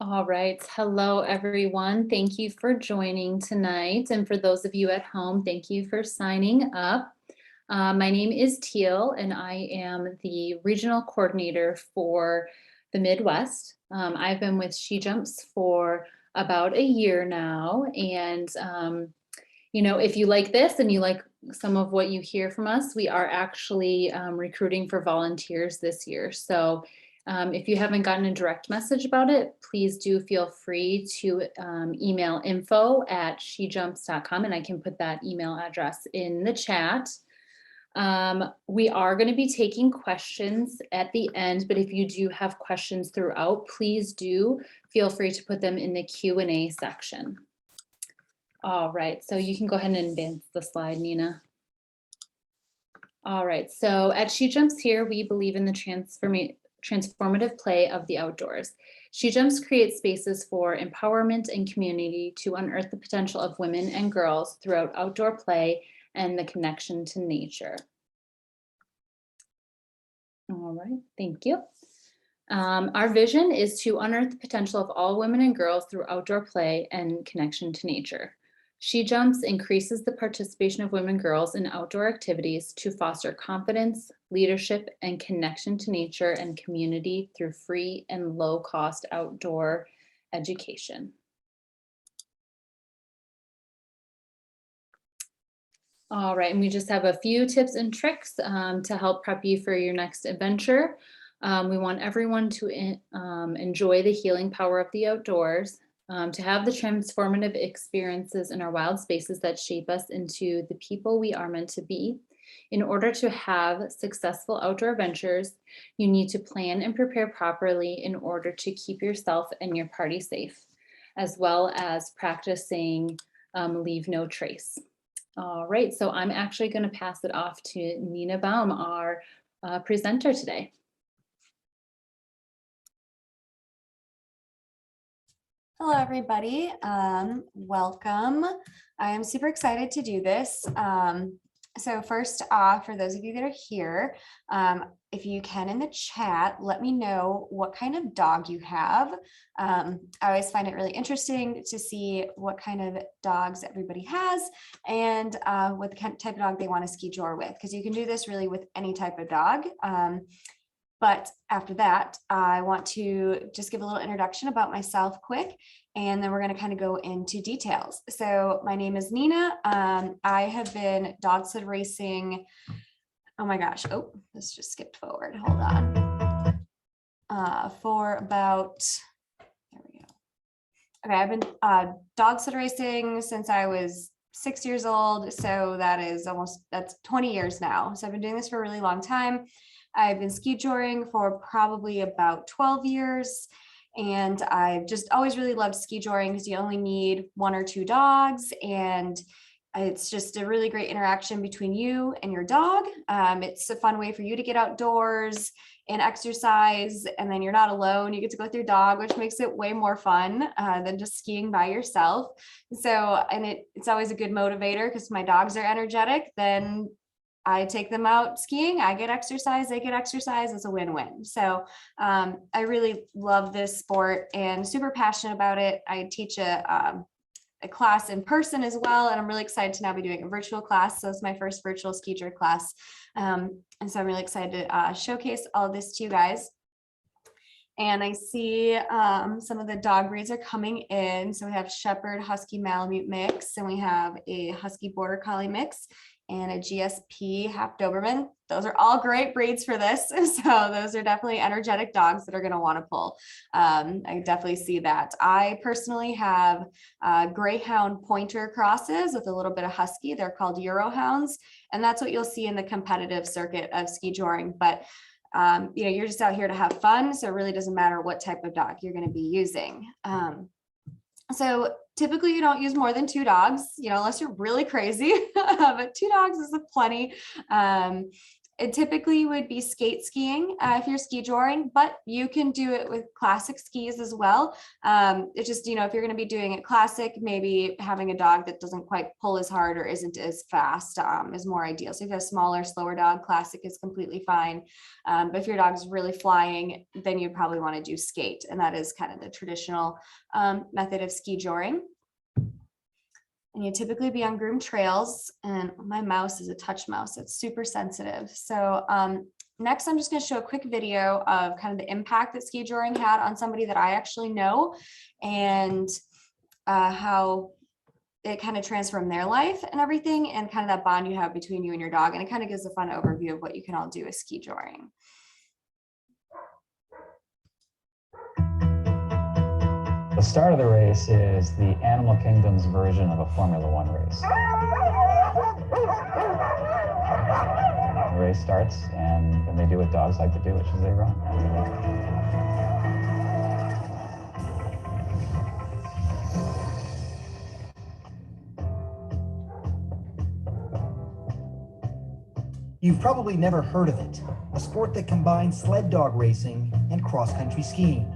All right. Hello, everyone. Thank you for joining tonight. And for those of you at home, thank you for signing up. My name is Teal, and I am the regional coordinator for the Midwest. I've been with SheJumps for about a year now. And, if you like this and you like some of what you hear from us, we are actually recruiting for volunteers this year. So if you haven't gotten a direct message about it, please do feel free to email info@shejumps.com, and I can put that email address in the chat. We are going to be taking questions at the end, but if you do have questions throughout, please do feel free to put them in the Q&A section. All right, so you can go ahead and advance the slide, Niina. All right, so at SheJumps here, we believe in the transformative play of the outdoors. SheJumps creates spaces for empowerment and community to unearth the potential of women and girls throughout outdoor play and the connection to nature. All right, thank you. Our vision is to unearth the potential of all women and girls through outdoor play and connection to nature. SheJumps increases the participation of women and girls in outdoor activities to foster confidence, leadership, and connection to nature and community through free and low-cost outdoor education. All right, and we just have a few tips and tricks to help prep you for your next adventure. We want everyone to enjoy the healing power of the outdoors, to have the transformative experiences in our wild spaces that shape us into the people we are meant to be. In order to have successful outdoor adventures, you need to plan and prepare properly in order to keep yourself and your party safe, as well as practicing leave no trace. All right, so I'm actually going to pass it off to Niina Baum, our presenter today. Hello, everybody. Welcome. I am super excited to do this. So first off, for those of you that are here, if you can in the chat, let me know what kind of dog you have. I always find it really interesting to see what kind of dogs everybody has and what type of dog they want to skijor with, because you can do this really with any type of dog. But after that, I want to just give a little introduction about myself quick, and then we're going to kind of go into details. So my name is Niina. I have been dog sled racing. Oh my gosh. Oh, this just skipped forward. Hold on. For about, there we go. Okay, I've been dog sled racing since I was 6 years old. So that's 20 years now. So I've been doing this for a really long time. I've been skijoring for probably about 12 years, and I've just always really loved skijoring because you only need 1 or 2 dogs, and it's just a really great interaction between you and your dog. It's a fun way for you to get outdoors and exercise, and then you're not alone. You get to go with your dog, which makes it way more fun than just skiing by yourself. So, and it's always a good motivator because my dogs are energetic. Then I take them out skiing, I get exercise, they get exercise. It's a win-win. So I really love this sport and super passionate about it. I teach a class in person as well, and I'm really excited to now be doing a virtual class. So it's my first virtual skijor class. And so I'm really excited to showcase all of this to you guys. And I see some of the dog breeds are coming in. So we have Shepherd Husky Malamute mix, and we have a Husky Border Collie mix, and a GSP half Doberman. Those are all great breeds for this. So those are definitely energetic dogs that are going to want to pull. I definitely see that. I personally have Greyhound Pointer crosses with a little bit of Husky. They're called Eurohounds. And that's what you'll see in the competitive circuit of skijoring. But you're just out here to have fun. So it really doesn't matter what type of dog you're going to be using. So typically you don't use more than 2 dogs, unless you're really crazy, but 2 dogs is plenty. It typically would be skate skiing if you're skijoring, but you can do it with classic skis as well. It's just, you know, if you're going to be doing it classic, maybe having a dog that doesn't quite pull as hard or isn't as fast is more ideal. So if you have a smaller, slower dog, classic is completely fine. But if your dog's really flying, then you'd probably want to do skate. And that is kind of the traditional method of skijoring. And you typically be on groomed trails, and my mouse is a touch mouse. It's super sensitive. So next, I'm just going to show a quick video of kind of the impact that skijoring had on somebody that I actually know, and how it kind of transformed their life and everything, and kind of that bond you have between you and your dog. And it kind of gives a fun overview of what you can all do with skijoring. The start of the race is the Animal Kingdom's version of a Formula One race. The race starts, and then they do what dogs like to do, which is they run. You've probably never heard of it, a sport that combines sled dog racing and cross-country skiing.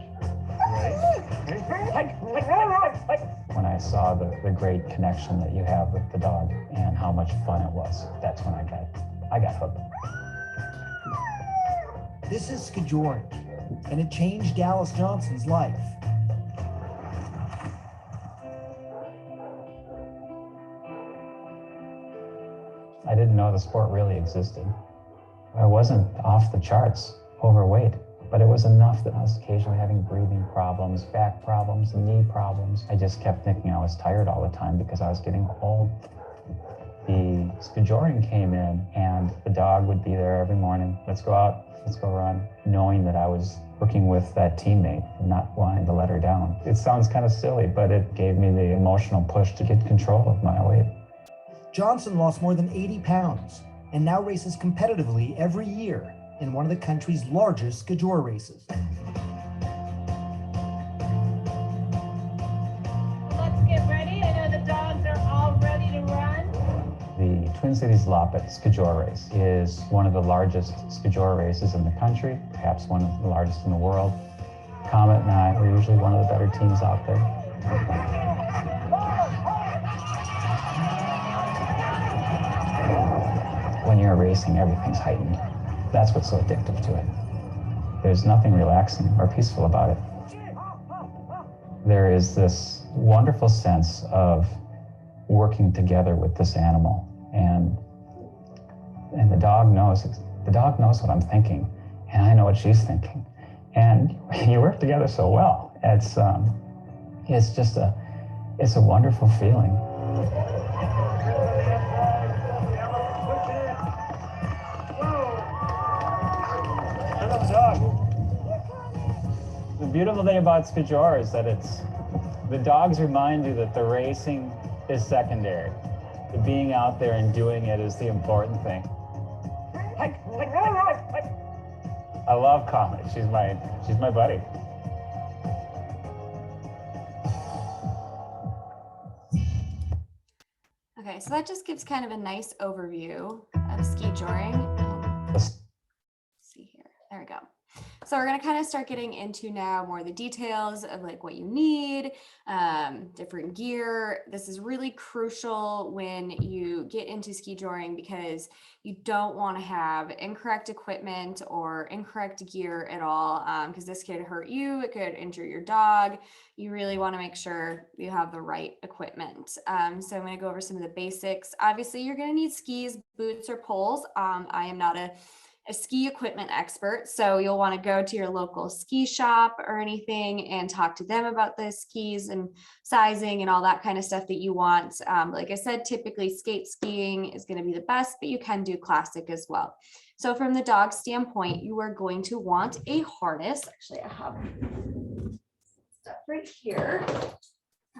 When I saw the great connection that you have with the dog and how much fun it was, that's when I got hooked. This is SKIJORING, and it changed Dallas Johnson's life. I didn't know the sport really existed. I wasn't off the charts overweight, but it was enough that I was occasionally having breathing problems, back problems, knee problems. I just kept thinking I was tired all the time because I was getting old. The SKIJORING came in, and the dog would be there every morning. Let's go out, let's go run, knowing that I was working with that teammate and not wanting to let her down. It sounds kind of silly, but it gave me the emotional push to get control of my weight. Johnson lost more than 80 pounds and now races competitively every year in one of the country's largest skijor races. Let's get ready. I know the dogs are all ready to run. The Twin Cities Loppet Skijor race is one of the largest skijor races in the country, perhaps one of the largest in the world. Comet and I are usually one of the better teams out there. When you're racing, everything's heightened. That's what's so addictive to it. There's nothing relaxing or peaceful about it. There is this wonderful sense of working together with this animal, and the dog knows what I'm thinking, and I know what she's thinking, and you work together so well. It's a wonderful feeling. The beautiful thing about skijor is that the dogs remind you that the racing is secondary. The being out there and doing it is the important thing. I love Comet. She's my buddy. Okay, so that just gives kind of a nice overview of skijoring. Let's See here, there we go. So we're going to kind of start getting into now more of the details of like what you need, different gear. This is really crucial when you get into skijoring because you don't want to have incorrect equipment or incorrect gear at all, because this could hurt you, it could injure your dog. You really want to make sure you have the right equipment. So I'm going to go over some of the basics. Obviously, you're going to need skis, boots, or poles. I am not a ski equipment expert, so you'll want to go to your local ski shop or anything and talk to them about the skis and sizing and all that kind of stuff that you want. Like I said, typically skate skiing is going to be the best, but you can do classic as well. So from the dog standpoint, you are going to want a harness. Actually, I have stuff right here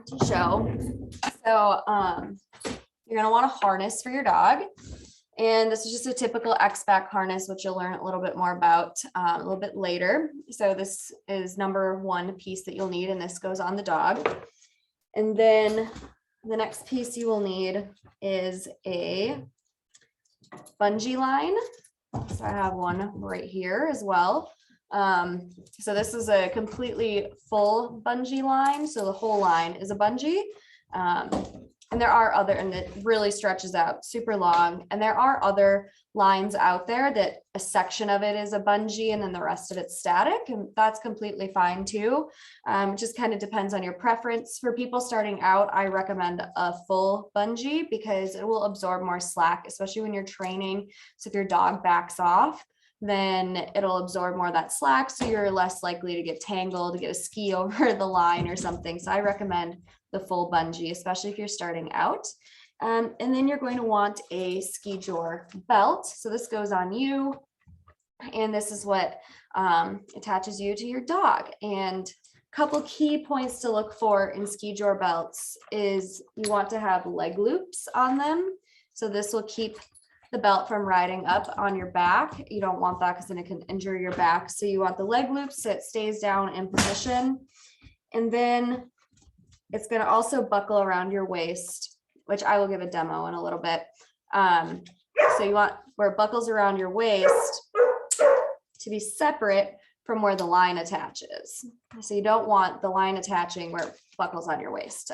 to show. So you're going to want a harness for your dog. And this is just a typical X-back harness, which you'll learn a little bit more about a little bit later. So this is number one piece that you'll need, and this goes on the dog. And then the next piece you will need is a bungee line. So I have one right here as well. So this is a completely full bungee line. So the whole line is a bungee. And there are other, and it really stretches out super long. And there are other lines out there that a section of it is a bungee and then the rest of it's static. And that's completely fine too. It just kind of depends on your preference. For people starting out, I recommend a full bungee because it will absorb more slack, especially when you're training. So if your dog backs off, then it'll absorb more of that slack. So you're less likely to get tangled, to get a ski over the line or something. So I recommend the full bungee, especially if you're starting out. And then you're going to want a SKIJOR belt. So this goes on you. And this is what attaches you to your dog. And a couple key points to look for in SKIJOR belts is you want to have leg loops on them. So this will keep the belt from riding up on your back. You don't want that because then it can injure your back. So you want the leg loops so it stays down in position. And then it's going to also buckle around your waist, which I will give a demo in a little bit. So you want where it buckles around your waist to be separate from where the line attaches. So you don't want the line attaching where it buckles on your waist.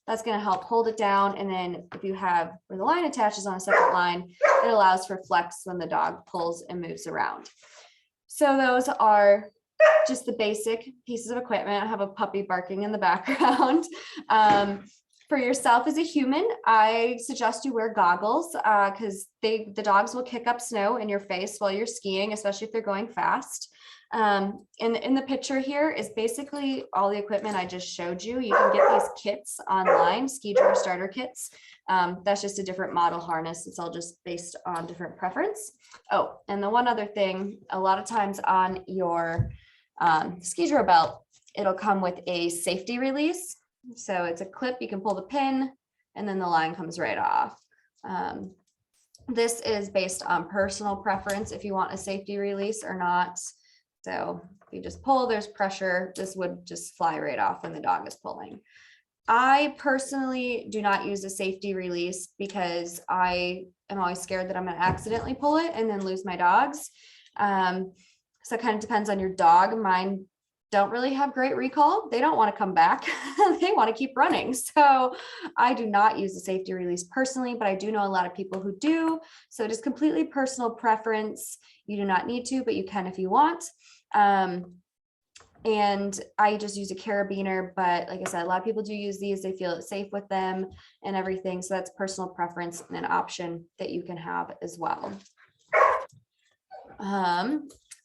That's going to help hold it down. And then if you have where the line attaches on a separate line, it allows for flex when the dog pulls and moves around. So those are just the basic pieces of equipment. I have a puppy barking in the background. For yourself as a human, I suggest you wear goggles because the dogs will kick up snow in your face while you're skiing, especially if they're going fast. In the picture here is basically all the equipment I just showed you. You can get these kits online, SKIJOR starter kits. That's just a different model harness. It's all just based on different preference. Oh, and the one other thing, a lot of times on your SKIJOR belt, it'll come with a safety release. So it's a clip, you can pull the pin and then the line comes right off. This is based on personal preference if you want a safety release or not. So if you just pull, there's pressure, this would just fly right off when the dog is pulling. I personally do not use a safety release because I am always scared that I'm going to accidentally pull it and then lose my dogs. So it kind of depends on your dog. Mine don't really have great recall. They don't want to come back. They want to keep running. So I do not use a safety release personally, but I do know a lot of people who do. So it is completely personal preference. You do not need to, but you can if you want. And I just use a carabiner, but like I said, a lot of people do use these. They feel it's safe with them and everything. So that's personal preference and an option that you can have as well.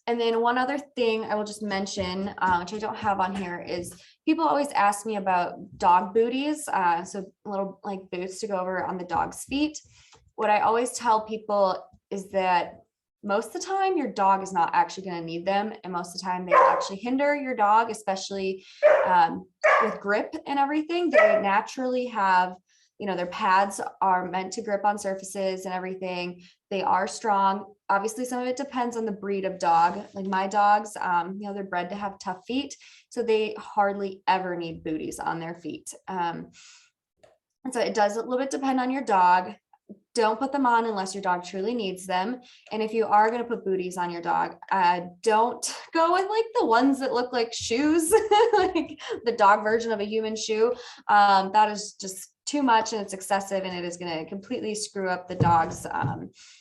And then one other thing I will just mention, which I don't have on here, is people always ask me about dog booties. So little like boots to go over on the dog's feet. What I always tell people is that most of the time your dog is not actually going to need them. And most of the time they actually hinder your dog, especially with grip and everything. They naturally have, you know, their pads are meant to grip on surfaces and everything. They are strong. Obviously, some of it depends on the breed of dog. Like my dogs, you know, they're bred to have tough feet. So they hardly ever need booties on their feet. And so it does a little bit depend on your dog. Don't put them on unless your dog truly needs them. And if you are going to put booties on your dog, don't go with like the ones that look like shoes, like the dog version of a human shoe. That is just too much and it's excessive, and it is going to completely screw up the dog's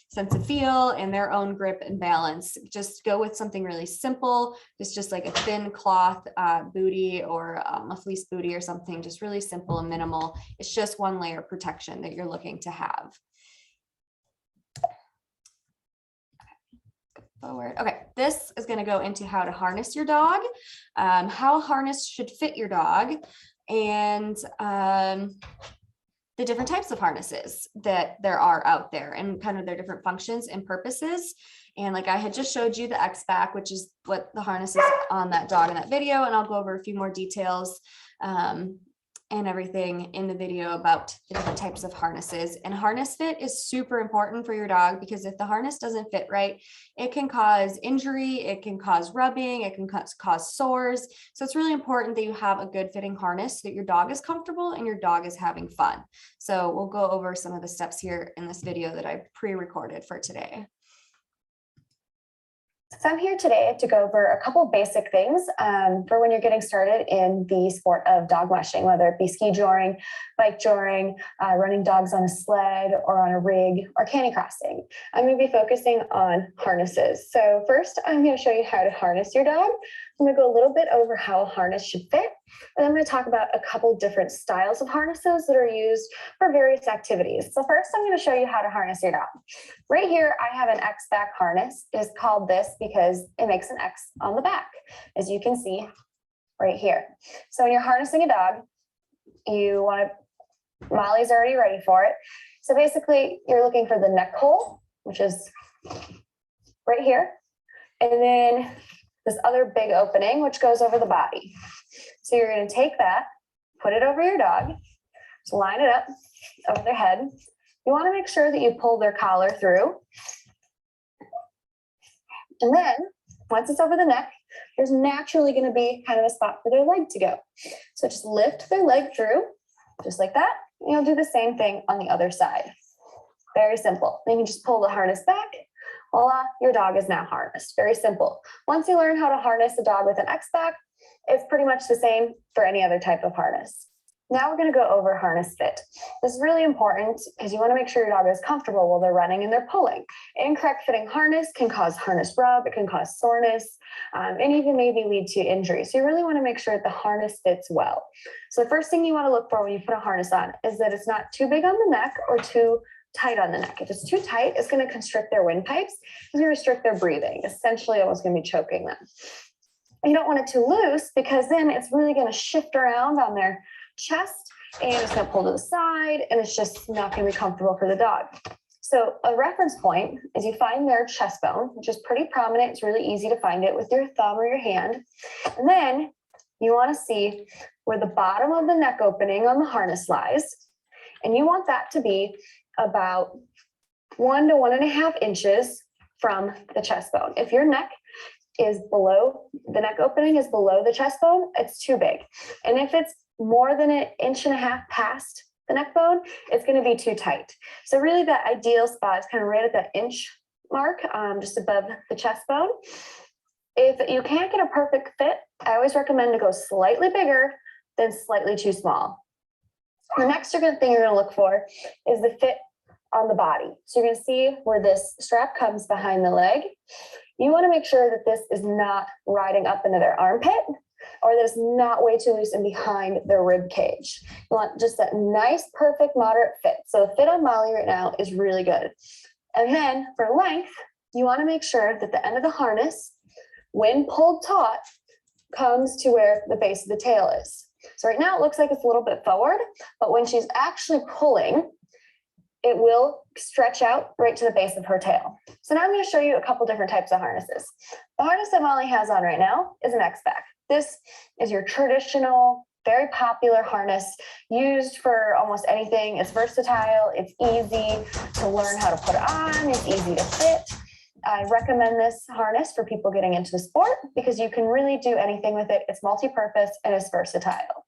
sense of feel and their own grip and balance. Just go with something really simple. It's just like a thin cloth booty or a fleece booty or something, just really simple and minimal. It's just one layer of protection that you're looking to have. Forward. Okay, this is going to go into how to harness your dog, how a harness should fit your dog, and the different types of harnesses that there are out there and kind of their different functions and purposes. And like I had just showed you the X-Back, which is what the harness is on that dog in that video. And I'll go over a few more details and everything in the video about the different types of harnesses. And harness fit is super important for your dog, because if the harness doesn't fit right, it can cause injury, it can cause rubbing, it can cause sores. So it's really important that you have a good fitting harness so that your dog is comfortable and your dog is having fun. So we'll go over some of the steps here in this video that I pre-recorded for today. So I'm here today to go over a couple basic things for when you're getting started in the sport of dog mushing, whether it be ski joring, bike joring, running dogs on a sled or on a rig, or canny crossing. I'm going to be focusing on harnesses. So first, I'm going to show you how to harness your dog. I'm going to go a little bit over how a harness should fit, and I'm going to talk about a couple different styles of harnesses that are used for various activities. So first, I'm going to show you how to harness your dog. Right here, I have an X-back harness. It's called this because it makes an X on the back, as you can see right here. So when you're harnessing a dog, you want to, Molly's already ready for it. So basically, you're looking for the neck hole, which is right here, and then this other big opening, which goes over the body. So you're going to take that, put it over your dog, just line it up over their head. You want to make sure that you pull their collar through. And then once it's over the neck, there's naturally going to be kind of a spot for their leg to go. So just lift their leg through, just like that. And you'll do the same thing on the other side. Very simple. Then you can just pull the harness back. Voila, your dog is now harnessed. Very simple. Once you learn how to harness a dog with an X-back, it's pretty much the same for any other type of harness. Now we're going to go over harness fit. This is really important because you want to make sure your dog is comfortable while they're running and they're pulling. Incorrect fitting harness can cause harness rub, it can cause soreness, and even maybe lead to injury. So you really want to make sure that the harness fits well. So the first thing you want to look for when you put a harness on is that it's not too big on the neck or too tight on the neck. If it's too tight, it's going to constrict their windpipes. It's going to restrict their breathing, essentially almost going to be choking them. You don't want it too loose because then it's really going to shift around on their chest and it's going to pull to the side and it's just not going to be comfortable for the dog. So a reference point is you find their chest bone, which is pretty prominent. It's really easy to find it with your thumb or your hand. And then you want to see where the bottom of the neck opening on the harness lies. And you want that to be about 1 to 1.5 inches from the chest bone. If your neck is below, the neck opening is below the chest bone, it's too big. And if it's more than 1.5 inches past the neck bone, it's going to be too tight. So really that ideal spot is kind of right at that inch mark, just above the chest bone. If you can't get a perfect fit, I always recommend to go slightly bigger than slightly too small. The next thing you're going to look for is the fit on the body. So you're going to see where this strap comes behind the leg. You want to make sure that this is not riding up into their armpit or that it's not way too loose and behind their rib cage. You want just that nice, perfect, moderate fit. So the fit on Molly right now is really good. And then for length, you want to make sure that the end of the harness, when pulled taut, comes to where the base of the tail is. So right now it looks like it's a little bit forward, but when she's actually pulling, it will stretch out right to the base of her tail. So now I'm going to show you a couple different types of harnesses. The harness that Molly has on right now is an X-back. This is your traditional, very popular harness used for almost anything. It's versatile, it's easy to learn how to put on, it's easy to fit. I recommend this harness for people getting into the sport because you can really do anything with it. It's multi-purpose and it's versatile.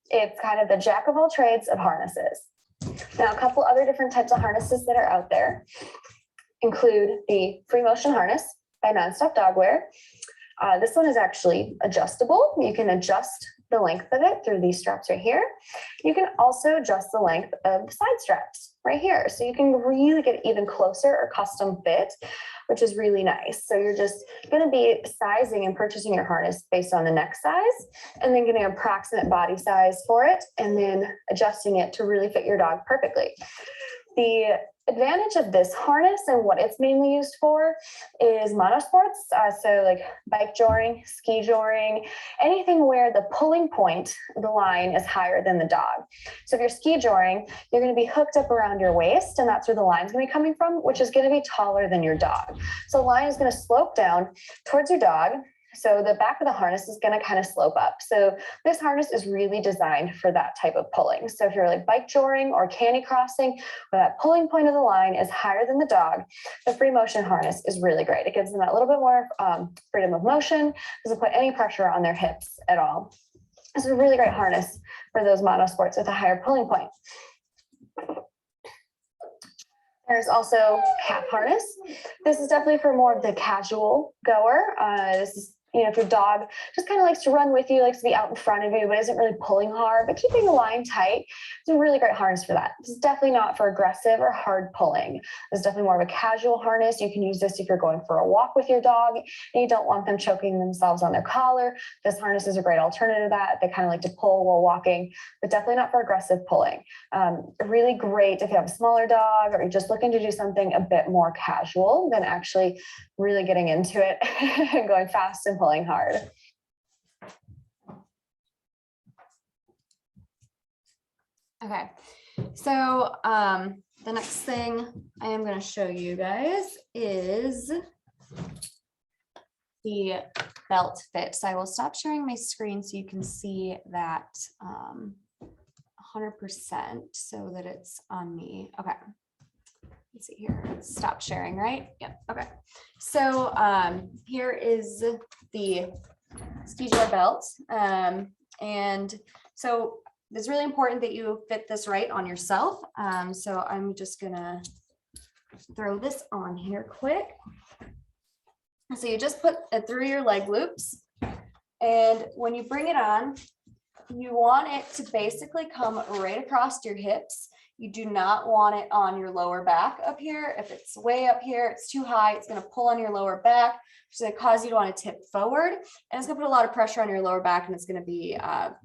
It's kind of the jack of all trades of harnesses. Now, a couple other different types of harnesses that are out there include the free motion harness by Nonstop Dogwear. This one is actually adjustable. You can adjust the length of it through these straps right here. You can also adjust the length of the side straps right here. So you can really get even closer or custom fit, which is really nice. So you're just going to be sizing and purchasing your harness based on the neck size and then getting an approximate body size for it and then adjusting it to really fit your dog perfectly. The advantage of this harness and what it's mainly used for is monosports. So like bike joring, ski joring, anything where the pulling point of the line is higher than the dog. So if you're ski joring, you're going to be hooked up around your waist and that's where the line's going to be coming from, which is going to be taller than your dog. So the line is going to slope down towards your dog. So the back of the harness is going to kind of slope up. So this harness is really designed for that type of pulling. So if you're like bike joring or canny crossing, where that pulling point of the line is higher than the dog, the free motion harness is really great. It gives them that little bit more freedom of motion, doesn't put any pressure on their hips at all. It's a really great harness for those monosports with a higher pulling point. There's also calf harness. This is definitely for more of the casual goer. This is, if your dog just kind of likes to run with you, likes to be out in front of you, but isn't really pulling hard, but keeping the line tight, it's a really great harness for that. This is definitely not for aggressive or hard pulling. This is definitely more of a casual harness. You can use this if you're going for a walk with your dog and you don't want them choking themselves on their collar. This harness is a great alternative to that. They kind of like to pull while walking, but definitely not for aggressive pulling. Really great if you have a smaller dog or you're just looking to do something a bit more casual than actually really getting into it and going fast and pulling hard. Okay, so the next thing I am going to show you guys is the belt fit. So I will stop sharing my screen so you can see that 100% so that it's on me. Okay. Let's see here. Stop sharing, right? Yep. Okay. So here is the SKIJOR belt. And so it's really important that you fit this right on yourself. So I'm just gonna throw this on here quick. So you just put it through your leg loops. And when you bring it on, you want it to basically come right across your hips. You do not want it on your lower back up here. If it's way up here, it's too high, it's going to pull on your lower back, which is going to cause you to want to tip forward. And it's going to put a lot of pressure on your lower back and it's going to be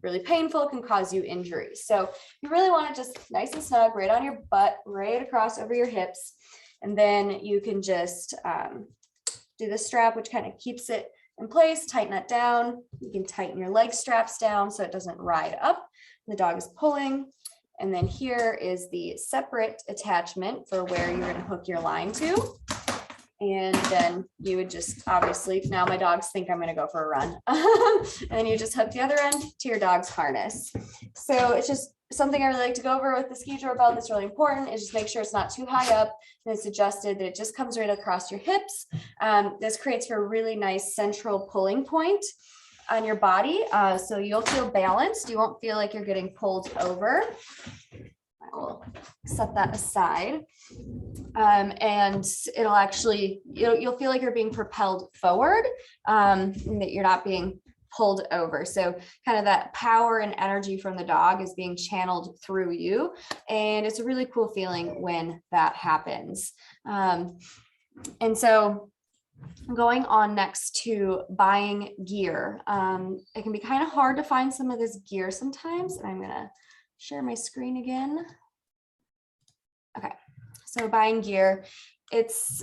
really painful. It can cause you injury. So you really want it just nice and snug, right on your butt, right across over your hips. And then you can just do the strap, which kind of keeps it in place, tighten that down. You can tighten your leg straps down so it doesn't ride up. The dog is pulling. And then here is the separate attachment for where you're going to hook your line to. And then you would just obviously, now my dogs think I'm going to go for a run. And then you just hook the other end to your dog's harness. So it's just something I really like to go over with the SKIJOR belt that's really important is just make sure it's not too high up and it's adjusted, that it just comes right across your hips. This creates for a really nice central pulling point on your body. So you'll feel balanced. You won't feel like you're getting pulled over. I will set that aside. And it'll actually, you'll feel like you're being propelled forward, and that you're not being pulled over. So kind of that power and energy from the dog is being channeled through you. And it's a really cool feeling when that happens. And so going on next to buying gear. It can be kind of hard to find some of this gear sometimes. And I'm going to share my screen again. Okay, so buying gear, it's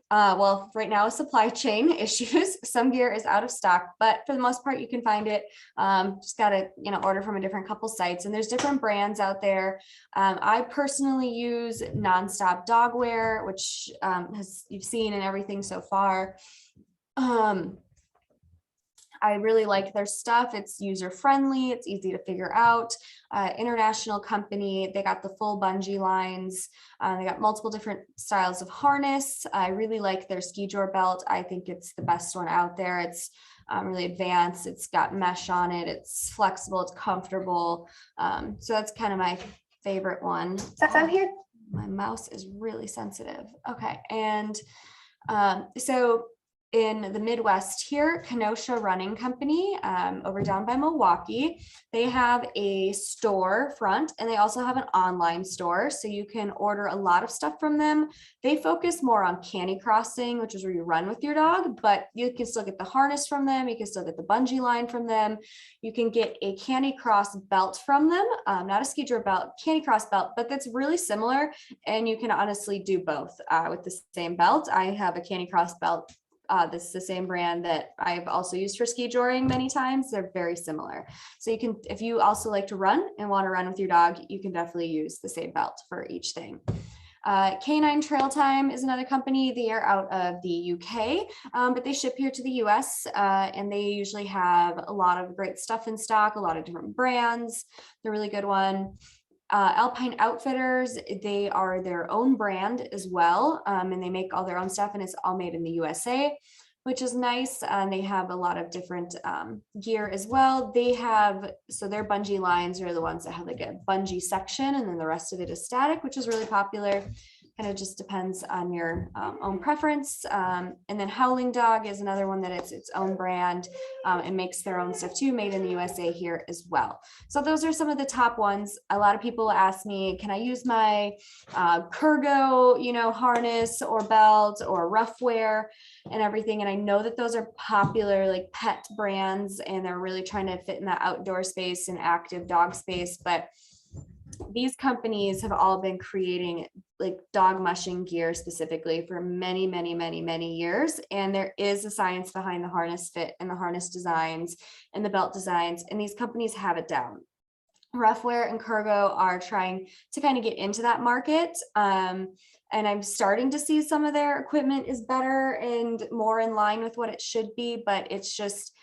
well, right now supply chain issues. Some gear is out of stock, but for the most part, you can find it. Just got to, order from a different couple sites, and there's different brands out there. I personally use Nonstop Dogwear, which you've seen in everything so far. I really like their stuff. It's user friendly. It's easy to figure out. International company. They got the full bungee lines. They got multiple different styles of harness. I really like their SKIJOR belt. I think it's the best one out there. It's really advanced. It's got mesh on it. It's flexible. It's comfortable. So that's kind of my favorite one. I'm here. My mouse is really sensitive. Okay. And so in the Midwest here, Kenosha Running Company, over down by Milwaukee, they have a store front and they also have an online store. So you can order a lot of stuff from them. They focus more on canicrossing, which is where you run with your dog, but you can still get the harness from them. You can still get the bungee line from them. You can get a canicross belt from them, not a SKIJOR belt, canicross belt, but that's really similar. And you can honestly do both with the same belt. I have a canicross belt. This is the same brand that I've also used for SKIJORing many times. They're very similar. So you can, if you also like to run and want to run with your dog, you can definitely use the same belt for each thing. Canine Trail Time is another company. They are out of the UK, but they ship here to the US, and they usually have a lot of great stuff in stock, a lot of different brands. They're a really good one. Alpine Outfitters, they are their own brand as well, and they make all their own stuff, and it's all made in the USA, which is nice. And they have a lot of different gear as well. They have, so their bungee lines are the ones that have like a bungee section, and then the rest of it is static, which is really popular. Kind of just depends on your own preference. And then Howling Dog is another one that it's its own brand and makes their own stuff too, made in the USA here as well. So those are some of the top ones. A lot of people ask me, can I use my Kurgo, harness or belt or rough wear and everything? And I know that those are popular like pet brands and they're really trying to fit in that outdoor space and active dog space. But these companies have all been creating like dog mushing gear specifically for many, many, many, many years. And there is a science behind the harness fit and the harness designs and the belt designs, and these companies have it down. Roughwear and Kurgo are trying to kind of get into that market. And I'm starting to see some of their equipment is better and more in line with what it should be, but it's just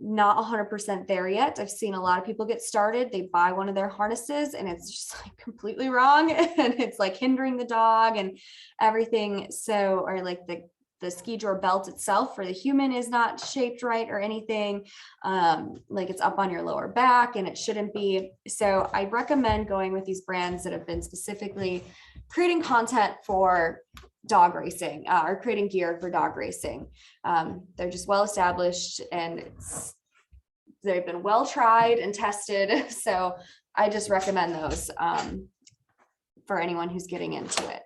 not 100% there yet. I've seen a lot of people get started. They buy one of their harnesses and it's just like completely wrong. And it's like hindering the dog and everything. So, or like the SKIJOR belt itself for the human is not shaped right or anything. Like it's up on your lower back and it shouldn't be. So I recommend going with these brands that have been specifically creating content for dog racing or creating gear for dog racing. They're just well established and they've been well tried and tested. So I just recommend those for anyone who's getting into it.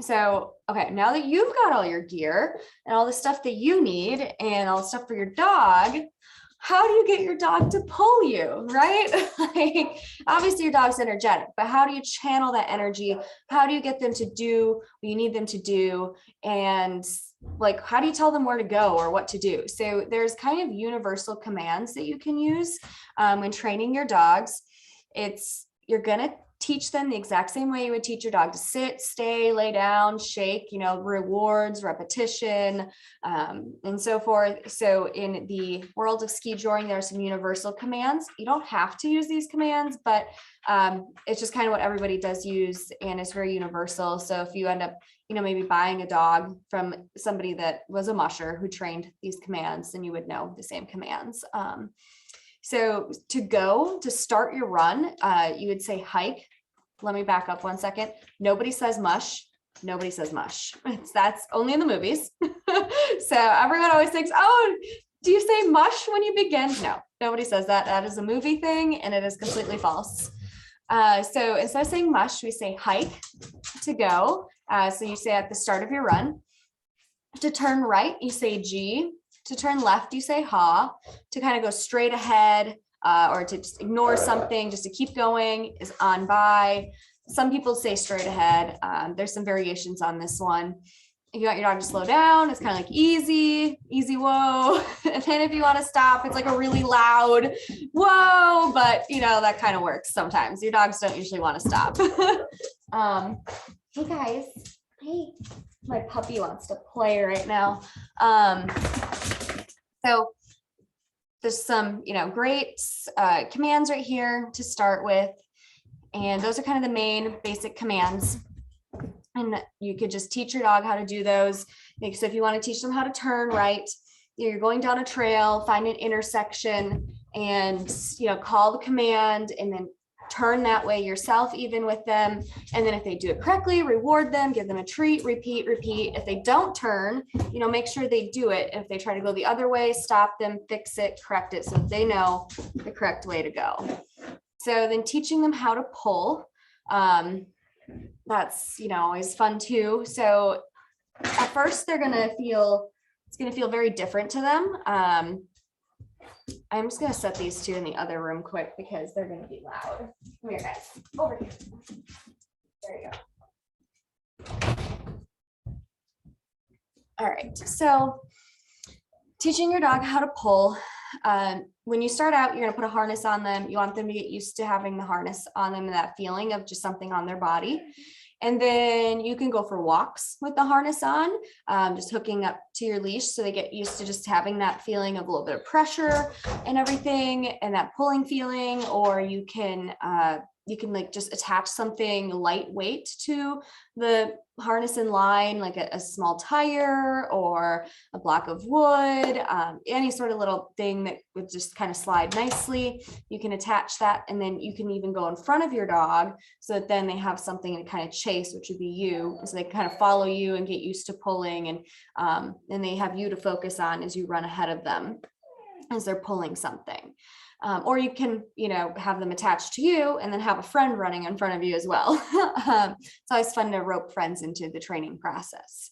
So, okay, now that you've got all your gear and all the stuff that you need and all the stuff for your dog, how do you get your dog to pull you, right? Like, obviously your dog's energetic, but how do you channel that energy? How do you get them to do what you need them to do? And like, how do you tell them where to go or what to do? So there's kind of universal commands that you can use when training your dogs. You're gonna teach them the exact same way you would teach your dog to sit, stay, lay down, shake, rewards, repetition, and so forth. So in the world of skijoring, there are some universal commands. You don't have to use these commands, but it's just kind of what everybody does use, and it's very universal. So if you end up, maybe buying a dog from somebody that was a musher who trained these commands, then you would know the same commands. So to start your run, you would say hike. Let me back up one second. Nobody says mush. Nobody says mush. That's only in the movies. So everyone always thinks, oh, do you say mush when you begin? No, nobody says that. That is a movie thing and it is completely false. So instead of saying mush, we say hike to go. So you say at the start of your run. To turn right, you say G. To turn left, you say ha. To kind of go straight ahead or to just ignore something, just to keep going is on by. Some people say straight ahead. There's some variations on this one. If you want your dog to slow down, it's kind of like easy, easy, whoa. And then if you want to stop, it's like a really loud whoa, but that kind of works sometimes. Your dogs don't usually want to stop. Hey guys, hey, my puppy wants to play right now. So there's some, great commands right here to start with. And those are kind of the main basic commands. And you could just teach your dog how to do those. So if you want to teach them how to turn right, you're going down a trail, find an intersection and, call the command and then turn that way yourself, even with them. And then if they do it correctly, reward them, give them a treat, repeat, repeat. If they don't turn, make sure they do it. If they try to go the other way, stop them, fix it, correct it, so they know the correct way to go. So then teaching them how to pull, that's, always fun too. So at first it's going to feel very different to them. I'm just going to set these two in the other room quick because they're going to be loud. Come here, guys. Over here. There you go. All right. So teaching your dog how to pull. When you start out, you're going to put a harness on them. You want them to get used to having the harness on them and that feeling of just something on their body. And then you can go for walks with the harness on, just hooking up to your leash so they get used to just having that feeling of a little bit of pressure and everything and that pulling feeling. Or you can You can like just attach something lightweight to the harness in line, like a small tire or a block of wood, any sort of little thing that would just kind of slide nicely. You can attach that, and then you can even go in front of your dog so that then they have something to kind of chase, which would be you. So they kind of follow you and get used to pulling, and they have you to focus on as you run ahead of them as they're pulling something. Or you can, have them attached to you and then have a friend running in front of you as well. It's always fun to rope friends into the training process.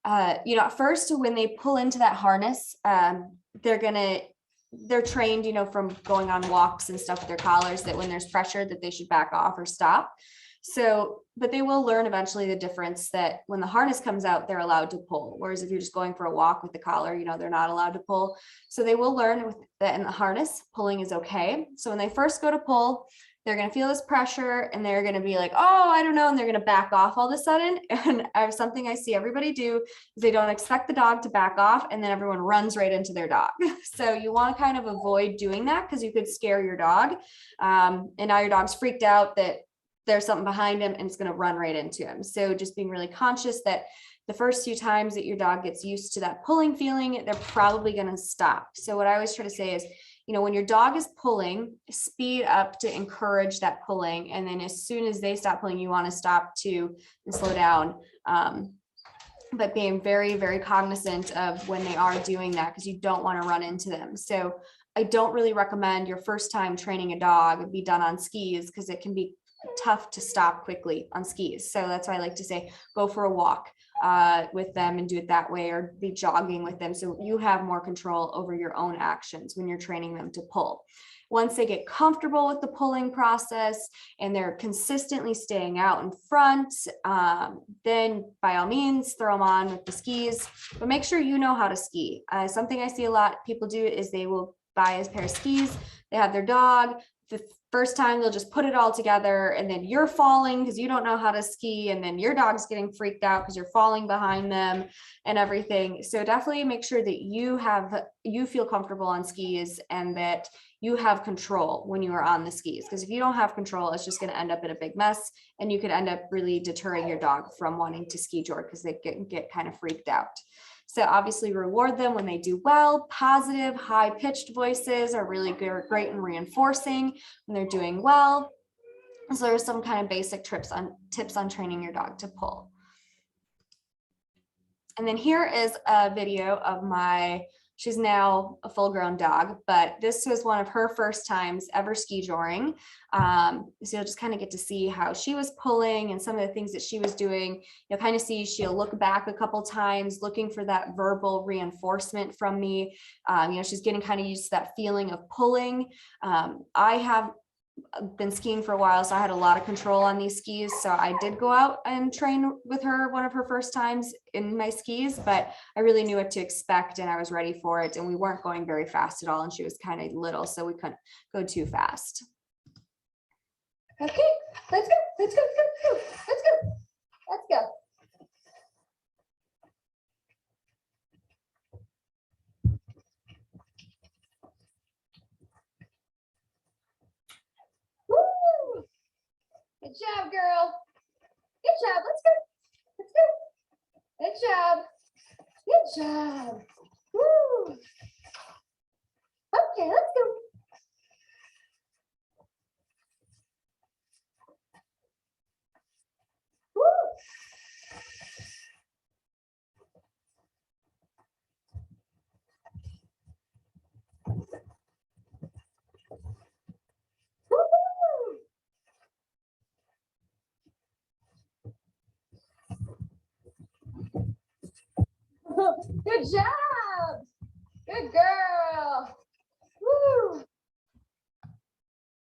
At first, when they pull into that harness, they're trained, from going on walks and stuff with their collars, that when there's pressure that they should back off or stop. So, but they will learn eventually the difference that when the harness comes out, they're allowed to pull. Whereas if you're just going for a walk with the collar, they're not allowed to pull. So they will learn with that in the harness, pulling is okay. So when they first go to pull, they're going to feel this pressure and they're going to be like, oh, I don't know. And they're going to back off all of a sudden. And something I see everybody do is they don't expect the dog to back off, and then everyone runs right into their dog. So you want to kind of avoid doing that, because you could scare your dog. And now your dog's freaked out that there's something behind him and it's going to run right into him. So just being really conscious that the first few times that your dog gets used to that pulling feeling, they're probably going to stop. So what I always try to say is, when your dog is pulling, speed up to encourage that pulling. And then as soon as they stop pulling, you want to stop too and slow down. But being very, very cognizant of when they are doing that, because you don't want to run into them. So I don't really recommend your first time training a dog be done on skis, because it can be tough to stop quickly on skis. So that's why I like to say, go for a walk with them and do it that way, or be jogging with them, so you have more control over your own actions when you're training them to pull. Once they get comfortable with the pulling process and they're consistently staying out in front, then by all means throw them on with the skis, but make sure you know how to ski. Something I see a lot people do is they will buy a pair of skis, they have their dog, the first time they'll just put it all together, and then you're falling because you don't know how to ski, and then your dog's getting freaked out because you're falling behind them and everything. So definitely make sure that you feel comfortable on skis and that you have control when you are on the skis, because if you don't have control, it's just going to end up in a big mess, and you could end up really deterring your dog from wanting to skijor because they get kind of freaked out. So obviously reward them when they do well. Positive, high-pitched voices are really great in reinforcing when they're doing well. So there's some kind of basic tips on training your dog to pull. And then here is a video of she's now a full-grown dog, but this was one of her first times ever skijoring. So you'll just kind of get to see how she was pulling and some of the things that she was doing. You'll kind of see she'll look back a couple times, looking for that verbal reinforcement from me. She's getting kind of used to that feeling of pulling. I have been skiing for a while, so I had a lot of control on these skis. So I did go out and train with her one of her first times in my skis, but I really knew what to expect and I was ready for it. And we weren't going very fast at all. And she was kind of little, so we couldn't go too fast. Okay, let's go, let's go, let's go, let's go, let's go. Woo! Good job, girl. Good job. Let's go. Let's go. Good job. Good job. Woo! Okay, let's go. Woo! Good job. Good girl. Woo.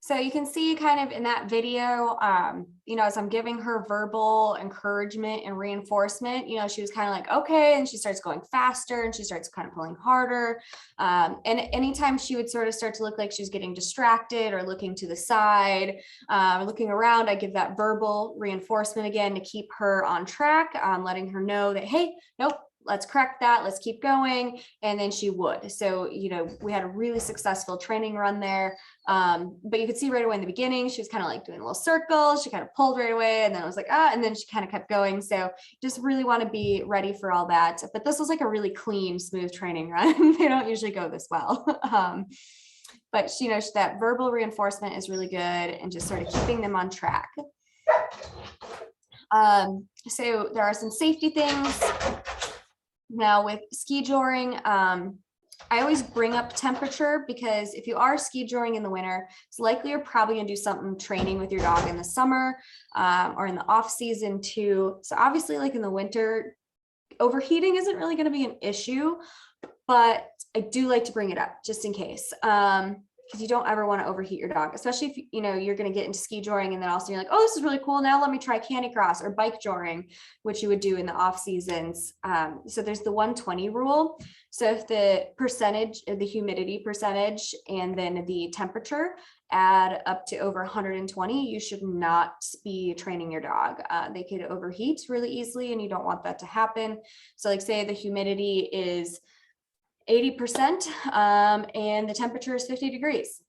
So you can see kind of in that video, as I'm giving her verbal encouragement and reinforcement, she was kind of like, okay. And she starts going faster and she starts kind of pulling harder. And anytime she would sort of start to look like she's getting distracted or looking to the side, looking around, I give that verbal reinforcement again to keep her on track, letting her know that, hey, nope, let's correct that, let's keep going. And then she would. So, you know, we had a really successful training run there. But you could see right away in the beginning, she was kind of like doing a little circle. She kind of pulled right away, and then it was like, and then she kind of kept going. So just really want to be ready for all that. But this was like a really clean, smooth training run. They don't usually go this well. But you know, that verbal reinforcement is really good, and just sort of keeping them on track. So there are some safety things. Now with skijoring, I always bring up temperature, because if you are skijoring in the winter, it's likely you're probably gonna do something training with your dog in the summer or in the off season too. So obviously, like in the winter, overheating isn't really gonna be an issue, but I do like to bring it up just in case. Because you don't ever want to overheat your dog, especially if you know you're going to get into ski joring and then also you're like, oh, this is really cool. Now let me try canicross or bike joring, which you would do in the off seasons. So there's the 120 rule. So if the percentage, the humidity percentage, and then the temperature add up to over 120, you should not be training your dog. They could overheat really easily, and you don't want that to happen. So like say the humidity is 80% and the temperature is 50 degrees.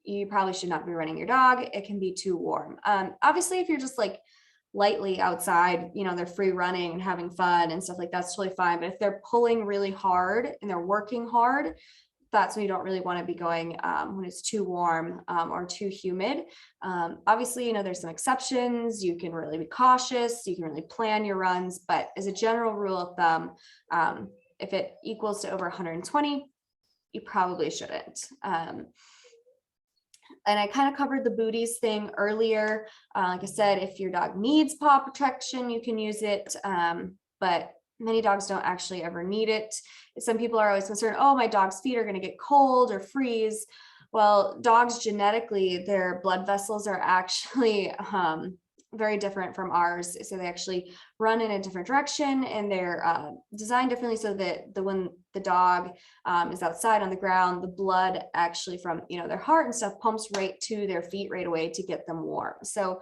You probably should not be running your dog. It can be too warm. Obviously, if you're just like lightly outside, you know, they're free running and having fun and stuff like that's totally fine. But if they're pulling really hard and they're working hard, that's when you don't really want to be going when it's too warm or too humid. Obviously, you know, there's some exceptions. You can really be cautious. You can really plan your runs. But as a general rule of thumb, if it equals to over 120, you probably shouldn't. And I kind of covered the booties thing earlier. Like I said, if your dog needs paw protection, you can use it, but many dogs don't actually ever need it. Some people are always concerned, oh, my dog's feet are going to get cold or freeze. Well, dogs genetically, their blood vessels are actually very different from ours. So they actually run in a different direction, and they're designed differently so that when the dog is outside on the ground, the blood actually from, you know, their heart and stuff pumps right to their feet right away to get them warm. So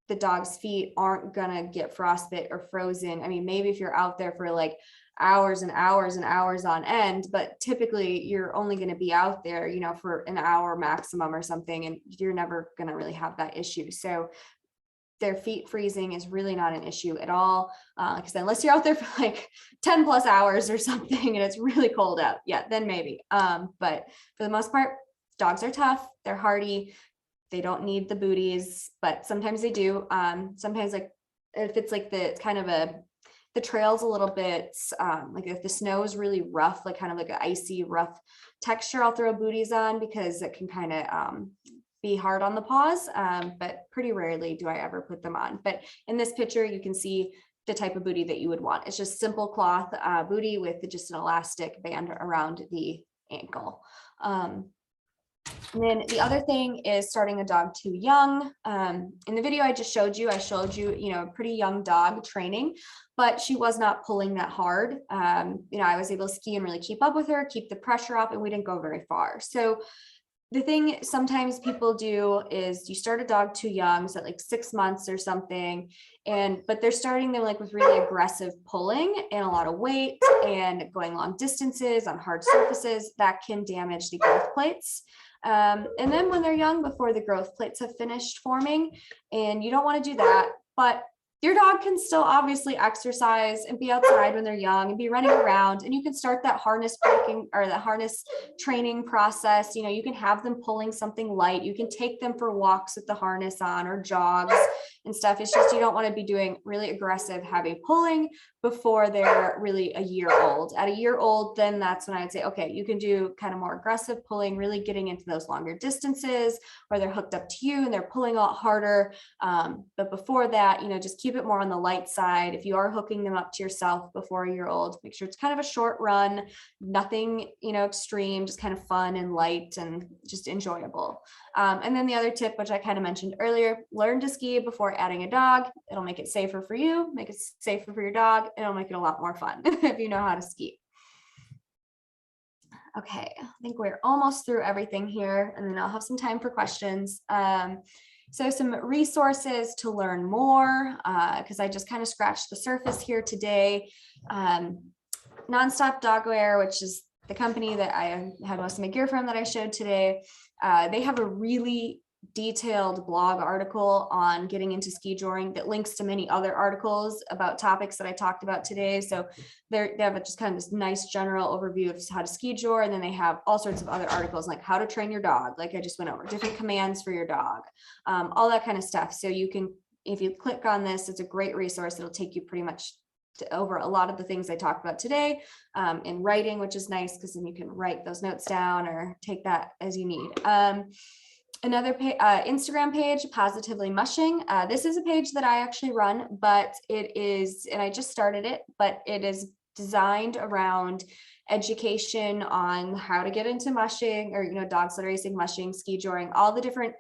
the dog's feet aren't gonna get frostbite or frozen. I mean, maybe if you're out there for like hours and hours and hours on end, but typically you're only going to be out there, you know, for an hour maximum or something, and you're never going to really have that issue. So their feet freezing is really not an issue at all. Because unless you're out there for like 10 plus hours or something and it's really cold out, yeah, then maybe. But for the most part, dogs are tough, they're hardy, they don't need the booties, but sometimes they do. Sometimes like if it's like the kind of the trail's a little bit like if the snow is really rough, like kind of like an icy rough texture, I'll throw booties on because it can kind of be hard on the paws, but pretty rarely do I ever put them on. But in this picture, you can see the type of booty that you would want. It's just simple cloth booty with just an elastic band around the ankle. And then the other thing is starting a dog too young. In the video I just showed you, you know, a pretty young dog training, but she was not pulling that hard. You know, I was able to ski and really keep up with her, keep the pressure up, and we didn't go very far. So the thing sometimes people do is you start a dog too young, so like 6 months or something, but they're starting them like with really aggressive pulling and a lot of weight and going long distances on hard surfaces that can damage the growth plates. And then when they're young, before the growth plates have finished forming, and you don't want to do that, but your dog can still obviously exercise and be outside when they're young and be running around, and you can start that harness breaking or the harness training process. You know, you can have them pulling something light. You can take them for walks with the harness on or jogs and stuff. It's just, you don't want to be doing really aggressive, heavy pulling before they're really a year old. At a year old, then that's when I'd say, okay, you can do kind of more aggressive pulling, really getting into those longer distances where they're hooked up to you and they're pulling a lot harder. But before that, you know, just keep it more on the light side. If you are hooking them up to yourself before a year old, make sure it's kind of a short run, nothing, you know, extreme, just kind of fun and light and just enjoyable. And then the other tip, which I kind of mentioned earlier, learn to ski before adding a dog. It'll make it safer for you, make it safer for your dog, and it'll make it a lot more fun if you know how to ski. Okay, I think we're almost through everything here, and then I'll have some time for questions. So some resources to learn more, because I just kind of scratched the surface here today. Nonstop Dogwear, which is the company that I had most of my gear from that I showed today, they have a really detailed blog article on getting into skijoring that links to many other articles about topics that I talked about today. So they have just kind of this nice general overview of how to skijor, and then they have all sorts of other articles like how to train your dog, like I just went over, different commands for your dog, all that kind of stuff. So you can, if you click on this, it's a great resource. It'll take you pretty much over a lot of the things I talked about today in writing, which is nice because then you can write those notes down or take that as you need. Another Instagram page, Positively Mushing. This is a page that I actually run, but it is, and I just started it, but it is designed around education on how to get into mushing, or, you know, dog sled racing, mushing, skijoring, all the different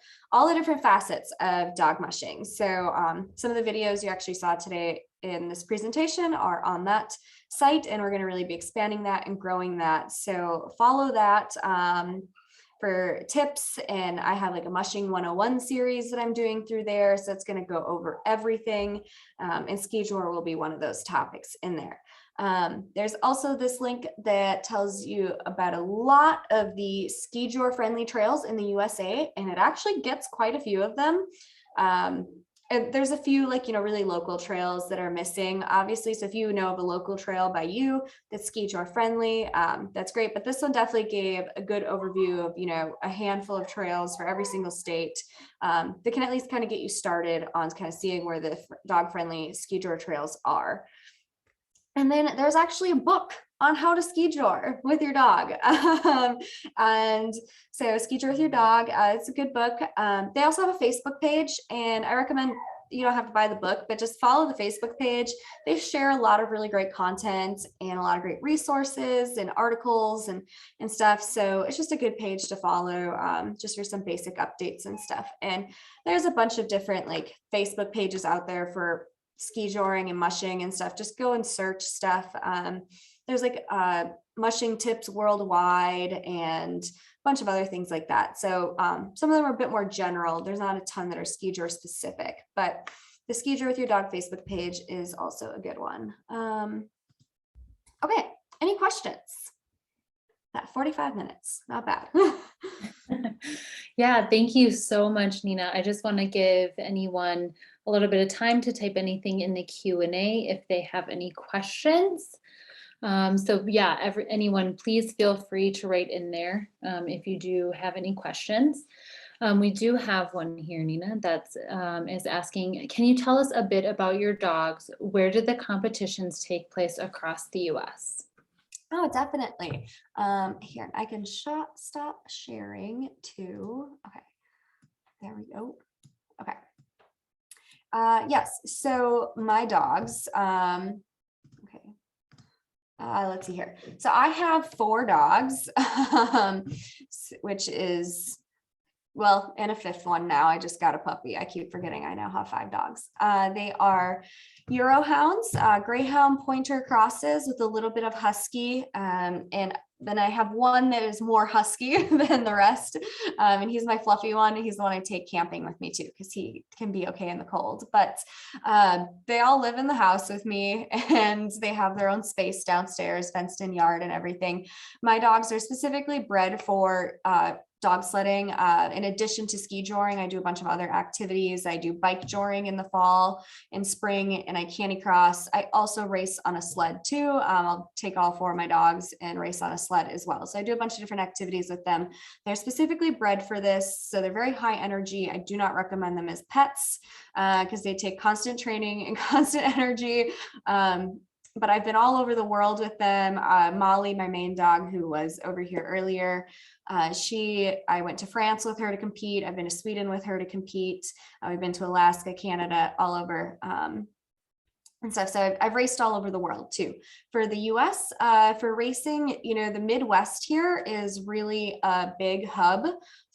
facets of dog mushing. So some of the videos you actually saw today in this presentation are on that site, and we're going to really be expanding that and growing that. So follow that for tips, and I have like a mushing 101 series that I'm doing through there, so it's going to go over everything, and skijor will be one of those topics in there. There's also this link that tells you about a lot of the skijor friendly trails in the USA, and it actually gets quite a few of them. And there's a few, like, you know, really local trails that are missing, obviously. So if you know of a local trail by you that's skijor friendly, that's great. But this one definitely gave a good overview of, you know, a handful of trails for every single state that can at least kind of get you started on kind of seeing where the dog friendly skijor trails are. And then there's actually a book on how to skijor with your dog. And so Skijor with Your Dog, it's a good book. They also have a Facebook page, and I recommend, you don't have to buy the book, but just follow the Facebook page. They share a lot of really great content and a lot of great resources and articles and stuff. So it's just a good page to follow, just for some basic updates and stuff. And there's a bunch of different like Facebook pages out there for skijoring and mushing and stuff. Just go and search stuff. There's like mushing tips worldwide and a bunch of other things like that. So some of them are a bit more general. There's not a ton that are skijor specific, but the Skijor with Your Dog Facebook page is also a good one. Okay, any questions? That 45 minutes, not bad. Yeah, thank you so much, Niina. I just want to give anyone a little bit of time to type anything in the Q&A if they have any questions. So yeah, anyone, please feel free to write in there if you do have any questions. We do have one here, Niina, that is asking, can you tell us a bit about your dogs? Where did the competitions take place across the US? Oh, definitely. Here, I can stop sharing too. Okay, there we go. Okay. Yes, so my dogs, okay. Let's see here. So I have 4 dogs, which is, well, and a 5th one now. I just got a puppy. I keep forgetting I now have 5 dogs. They are Eurohounds, Greyhound Pointer crosses with a little bit of Husky. And then I have one that is more Husky than the rest. And he's my fluffy one. He's the one I take camping with me too, because he can be okay in the cold. But they all live in the house with me, and they have their own space downstairs, fenced in yard and everything. My dogs are specifically bred for dog sledding. In addition to skijoring, I do a bunch of other activities. I do bike joring in the fall and spring, and I canicross. I also race on a sled too. I'll take all 4 of my dogs and race on a sled as well. So I do a bunch of different activities with them. They're specifically bred for this, so they're very high energy. I do not recommend them as pets because they take constant training and constant energy. But I've been all over the world with them. Molly, my main dog, who was over here earlier, I went to France with her to compete. I've been to Sweden with her to compete. We've been to Alaska, Canada, all over and stuff. So I've raced all over the world too. For the US, for racing, you know, the Midwest here is really a big hub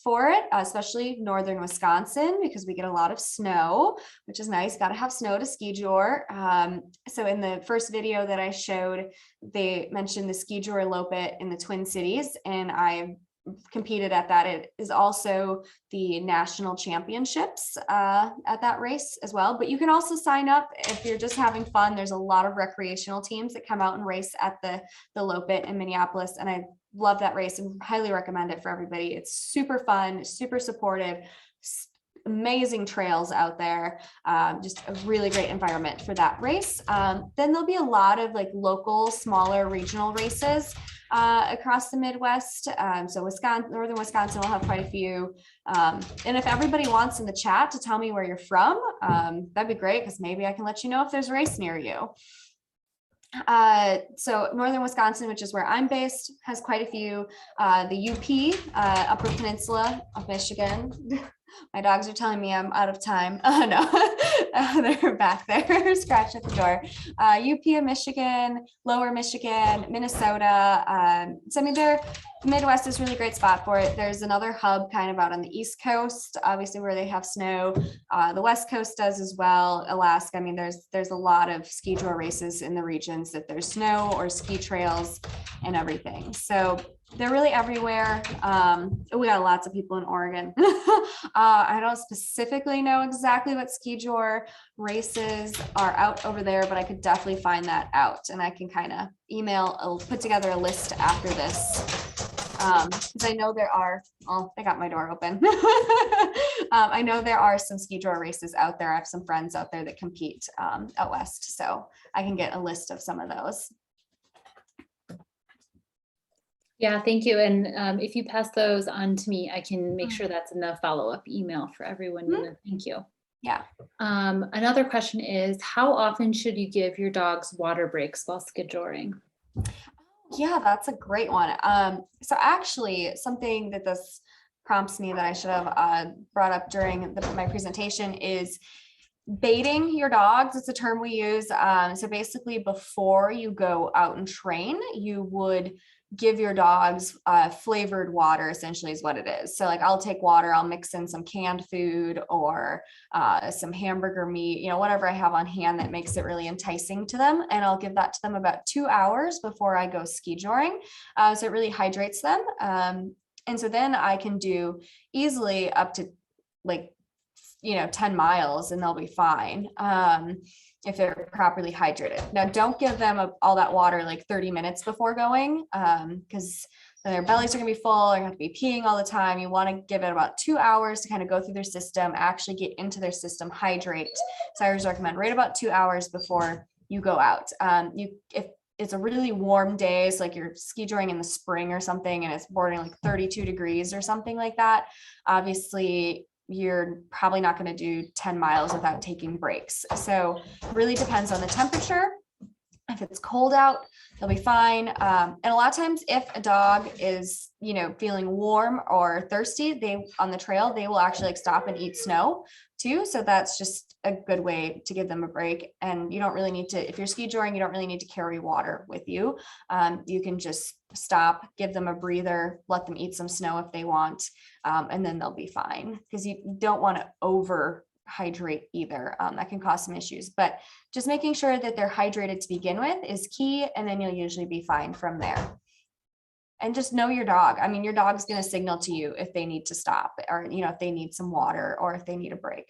for it, especially northern Wisconsin, because we get a lot of snow, which is nice. Got to have snow to skijor. So in the first video that I showed, they mentioned the skijor elope in the Twin Cities, and I've competed at that. It is also the national championships at that race as well. But you can also sign up if you're just having fun. There's a lot of recreational teams that come out and race at the Lopit in Minneapolis, and I love that race and highly recommend it for everybody. It's super fun, super supportive, amazing trails out there, just a really great environment for that race. Then there'll be a lot of like local, smaller regional races across the Midwest. So northern Wisconsin will have quite a few. And if everybody wants in the chat to tell me where you're from, that'd be great, because maybe I can let you know if there's a race near you. So northern Wisconsin, which is where I'm based, has quite a few. The UP, Upper Peninsula of Michigan. My dogs are telling me I'm out of time. Oh no, they're back there, scratch at the door. UP of Michigan, Lower Michigan, Minnesota. So I mean, Midwest is a really great spot for it. There's another hub kind of out on the East Coast, obviously where they have snow. The West Coast does as well. Alaska. I mean, there's a lot of skijor races in the regions that there's snow or ski trails and everything. So they're really everywhere. We got lots of people in Oregon. I don't specifically know exactly what skijor races are out over there, but I could definitely find that out, and I can kind of put together a list after this. Because I know there are, I got my door open. I know there are some skijor races out there. I have some friends out there that compete out west, so I can get a list of some of those. Yeah, thank you. And if you pass those on to me, I can make sure that's in the follow-up email for everyone. Niina. Thank you. Yeah. Another question is, how often should you give your dogs water breaks while skijoring? Yeah, that's a great one. So actually, something that this prompts me that I should have brought up during my presentation is baiting your dogs. It's a term we use. So basically, before you go out and train, you would give your dogs flavored water, essentially is what it is. So like, I'll take water, I'll mix in some canned food or some hamburger meat, whatever I have on hand that makes it really enticing to them. And I'll give that to them about 2 hours before I go skijoring. So it really hydrates them. And so then I can do easily up to like, 10 miles and they'll be fine. If they're properly hydrated. Now, don't give them all that water like 30 minutes before going, because then their bellies are gonna be full, they're gonna have to be peeing all the time. You wanna give it about 2 hours to kind of go through their system, actually get into their system, hydrate. So I always recommend right about 2 hours before you go out. If it's a really warm day, so like you're skijoring in the spring or something, and it's bordering like 32 degrees or something like that, obviously, you're probably not going to do 10 miles without taking breaks. So it really depends on the temperature. If it's cold out, they'll be fine. And a lot of times if a dog is, feeling warm or thirsty, on the trail, they will actually like stop and eat snow too. So that's just a good way to give them a break. And you don't really need to, if you're skijoring, you don't really need to carry water with you. You can just stop, give them a breather, let them eat some snow if they want, and then they'll be fine, because you don't want to over hydrate either. That can cause some issues, but just making sure that they're hydrated to begin with is key, and then you'll usually be fine from there. And just know your dog. I mean, your dog's going to signal to you if they need to stop, or if they need some water or if they need a break.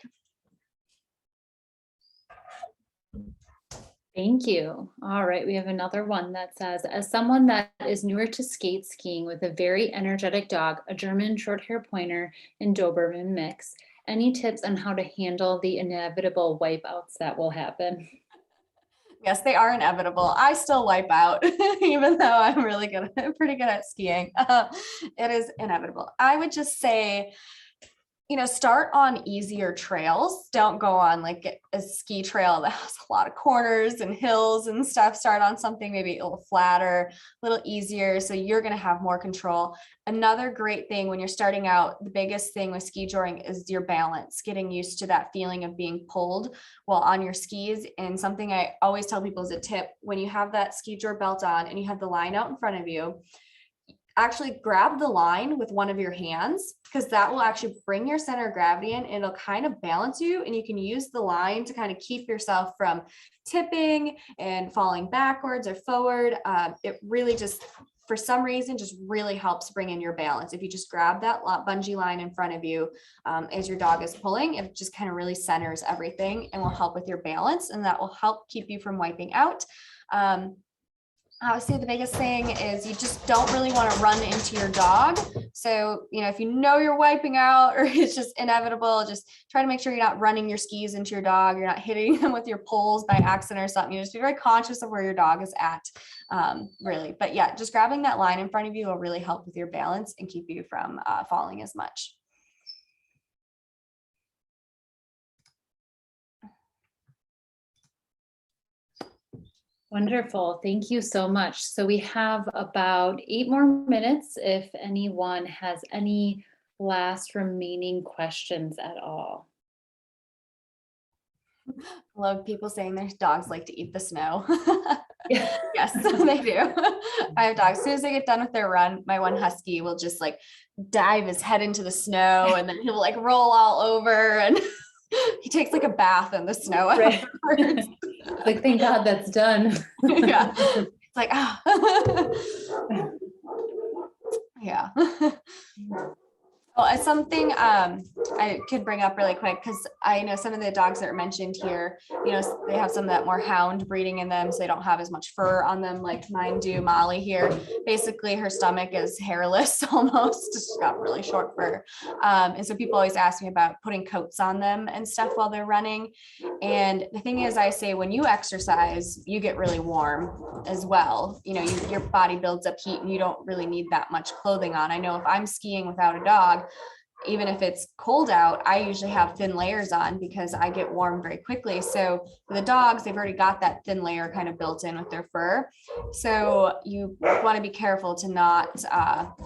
Thank you. All right, we have another one that says, as someone that is newer to skate skiing with a very energetic dog, a German short hair pointer and Doberman mix, any tips on how to handle the inevitable wipeouts that will happen? Yes, they are inevitable. I still wipe out, even though I'm pretty good at skiing. It is inevitable. I would just say, start on easier trails. Don't go on like a ski trail that has a lot of corners and hills and stuff. Start on something maybe a little flatter, a little easier, so you're going to have more control. Another great thing when you're starting out, the biggest thing with skijoring is your balance, getting used to that feeling of being pulled while on your skis. And something I always tell people as a tip, when you have that skijor belt on and you have the line out in front of you, actually grab the line with one of your hands, because that will actually bring your center of gravity in, and it'll kind of balance you, and you can use the line to kind of keep yourself from tipping and falling backwards or forward. It really just for some reason just really helps bring in your balance. If you just grab that bungee line in front of you as your dog is pulling, it just kind of really centers everything and will help with your balance, and that will help keep you from wiping out. I would say the biggest thing is you just don't really want to run into your dog. So, if you know you're wiping out or it's just inevitable, just try to make sure you're not running your skis into your dog. You're not hitting them with your poles by accident or something. You just be very conscious of where your dog is at, really. But yeah, just grabbing that line in front of you will really help with your balance and keep you from falling as much. Wonderful. Thank you so much. So we have about 8 more minutes if anyone has any last remaining questions at all. Love people saying their dogs like to eat the snow. Yeah. Yes, they do. I have dogs. As soon as they get done with their run, my one husky will just like dive his head into the snow, and then he'll like roll all over, and he takes like a bath in the snow. Right. afterwards. Like, thank God that's done. Yeah. It's like, yeah. Well, something I could bring up really quick, because I know some of the dogs that are mentioned here, they have some of that more hound breeding in them, so they don't have as much fur on them like mine do. Molly here, basically her stomach is hairless almost. She's got really short fur. And so people always ask me about putting coats on them and stuff while they're running. And the thing is, I say when you exercise, you get really warm as well. Your body builds up heat and you don't really need that much clothing on. I know if I'm skiing without a dog, even if it's cold out, I usually have thin layers on because I get warm very quickly. So for the dogs, they've already got that thin layer kind of built in with their fur. So you want to be careful to not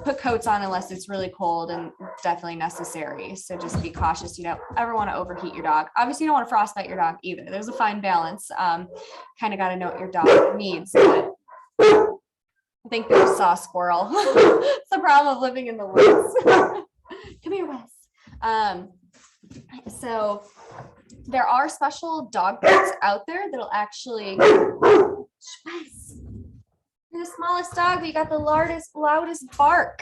put coats on unless it's really cold and definitely necessary. So just be cautious. You don't ever want to overheat your dog. Obviously, you don't want to frostbite your dog either. There's a fine balance. Kind of got to know what your dog needs. But I think they just saw a squirrel. It's the problem of living in the woods. Come here, Wes. So there are special dog coats out there that'll actually, Wes, you're the smallest dog, but you got the loudest bark.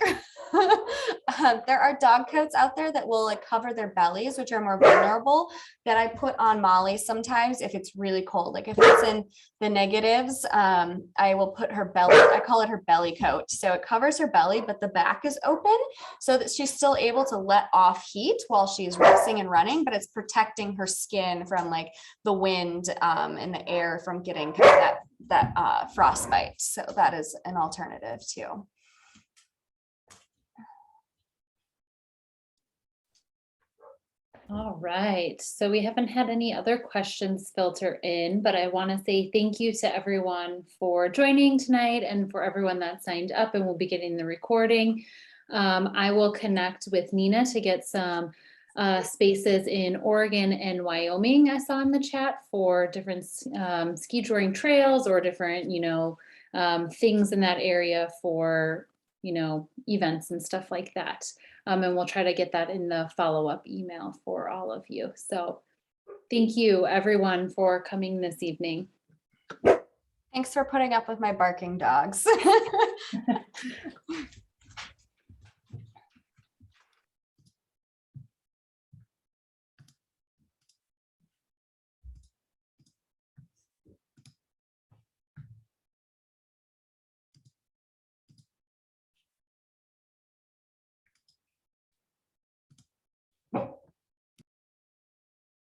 There are dog coats out there that will like cover their bellies, which are more vulnerable, that I put on Molly sometimes if it's really cold. Like if it's in the negatives, I will put her belly, I call it her belly coat. So it covers her belly, but the back is open so that she's still able to let off heat while she's racing and running, but it's protecting her skin from like the wind and the air from getting kind of that frostbite. So that is an alternative too. All right, so we haven't had any other questions filter in, but I want to say thank you to everyone for joining tonight and for everyone that signed up, and we'll be getting the recording. I will connect with Niina to get some spaces in Oregon and Wyoming I saw in the chat for different skijoring trails or different, things in that area for, events and stuff like that. And we'll try to get that in the follow-up email for all of you. So thank you everyone for coming this evening. Thanks for putting up with my barking dogs.